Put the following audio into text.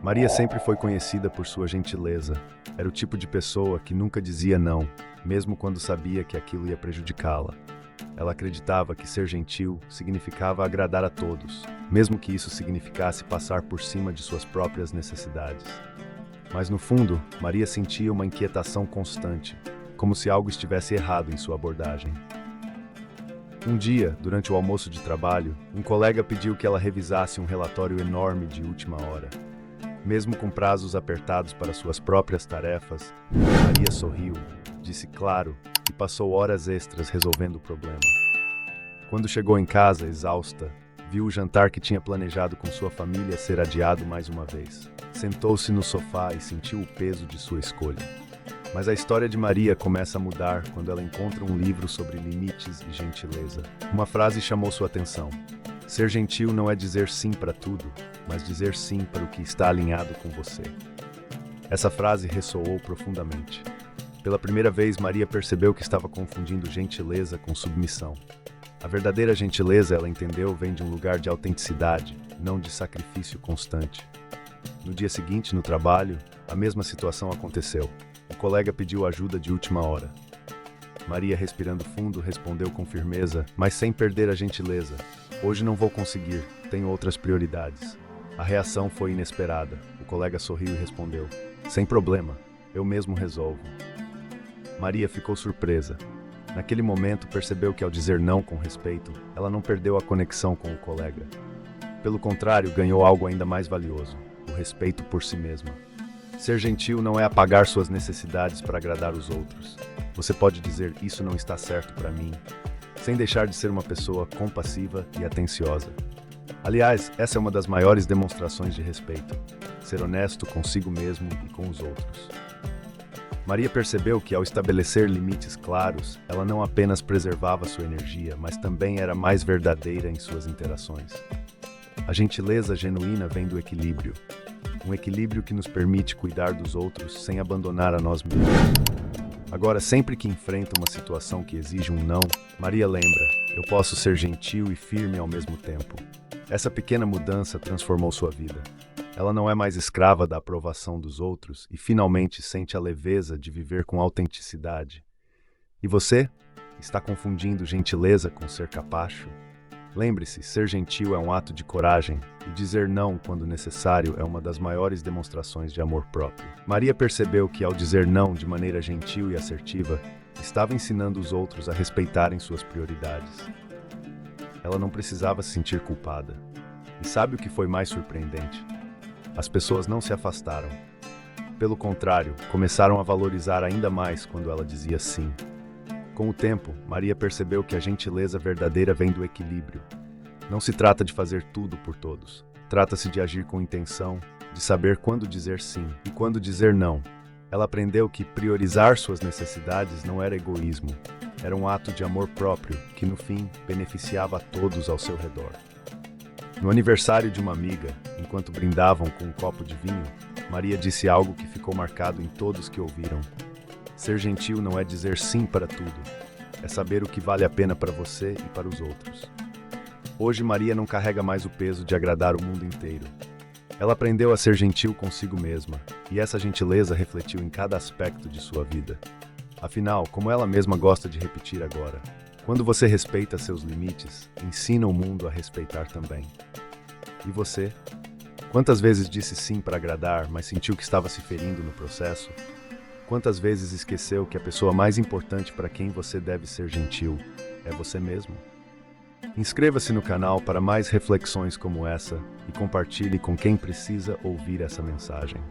Maria sempre foi conhecida por sua gentileza. Era o tipo de pessoa que nunca dizia não, mesmo quando sabia que aquilo ia prejudicá-la. Ela acreditava que ser gentil significava agradar a todos, mesmo que isso significasse passar por cima de suas próprias necessidades. Mas no fundo, Maria sentia uma inquietação constante, como se algo estivesse errado em sua abordagem. Um dia, durante o almoço de trabalho, um colega pediu que ela revisasse um relatório enorme de última hora. Mesmo com prazos apertados para suas próprias tarefas, Maria sorriu, disse claro e passou horas extras resolvendo o problema. Quando chegou em casa, exausta, viu o jantar que tinha planejado com sua família ser adiado mais uma vez. Sentou-se no sofá e sentiu o peso de sua escolha. Mas a história de Maria começa a mudar quando ela encontra um livro sobre limites e gentileza. Uma frase chamou sua atenção. Ser gentil não é dizer sim para tudo, mas dizer sim para o que está alinhado com você. Essa frase ressoou profundamente. Pela primeira vez, Maria percebeu que estava confundindo gentileza com submissão. A verdadeira gentileza, ela entendeu, vem de um lugar de autenticidade, não de sacrifício constante. No dia seguinte, no trabalho, a mesma situação aconteceu. O colega pediu ajuda de última hora. Maria, respirando fundo, respondeu com firmeza, mas sem perder a gentileza. Hoje não vou conseguir, tenho outras prioridades. A reação foi inesperada. O colega sorriu e respondeu, sem problema, eu mesmo resolvo. Maria ficou surpresa. Naquele momento, percebeu que ao dizer não com respeito, ela não perdeu a conexão com o colega. Pelo contrário, ganhou algo ainda mais valioso, o respeito por si mesma. Ser gentil não é apagar suas necessidades para agradar os outros. Você pode dizer, isso não está certo para mim, sem deixar de ser uma pessoa compassiva e atenciosa. Aliás, essa é uma das maiores demonstrações de respeito, ser honesto consigo mesmo e com os outros. Maria percebeu que, ao estabelecer limites claros, ela não apenas preservava sua energia, mas também era mais verdadeira em suas interações. A gentileza genuína vem do equilíbrio. Um equilíbrio que nos permite cuidar dos outros sem abandonar a nós mesmos. Agora, sempre que enfrenta uma situação que exige um não, Maria lembra, eu posso ser gentil e firme ao mesmo tempo. Essa pequena mudança transformou sua vida. Ela não é mais escrava da aprovação dos outros e finalmente sente a leveza de viver com autenticidade. E você? Está confundindo gentileza com ser capacho? Lembre-se, ser gentil é um ato de coragem e dizer não quando necessário é uma das maiores demonstrações de amor próprio. Maria percebeu que, ao dizer não de maneira gentil e assertiva, estava ensinando os outros a respeitarem suas prioridades. Ela não precisava se sentir culpada. E sabe o que foi mais surpreendente? As pessoas não se afastaram. Pelo contrário, começaram a valorizar ainda mais quando ela dizia sim. Com o tempo, Maria percebeu que a gentileza verdadeira vem do equilíbrio. Não se trata de fazer tudo por todos. Trata-se de agir com intenção, de saber quando dizer sim e quando dizer não. Ela aprendeu que priorizar suas necessidades não era egoísmo. Era um ato de amor próprio que, no fim, beneficiava a todos ao seu redor. No aniversário de uma amiga, enquanto brindavam com um copo de vinho, Maria disse algo que ficou marcado em todos que ouviram. Ser gentil não é dizer sim para tudo, é saber o que vale a pena para você e para os outros. Hoje, Maria não carrega mais o peso de agradar o mundo inteiro. Ela aprendeu a ser gentil consigo mesma, e essa gentileza refletiu em cada aspecto de sua vida. Afinal, como ela mesma gosta de repetir agora, quando você respeita seus limites, ensina o mundo a respeitar também. E você? Quantas vezes disse sim para agradar, mas sentiu que estava se ferindo no processo? Quantas vezes esqueceu que a pessoa mais importante para quem você deve ser gentil é você mesmo? Inscreva-se no canal para mais reflexões como essa e compartilhe com quem precisa ouvir essa mensagem.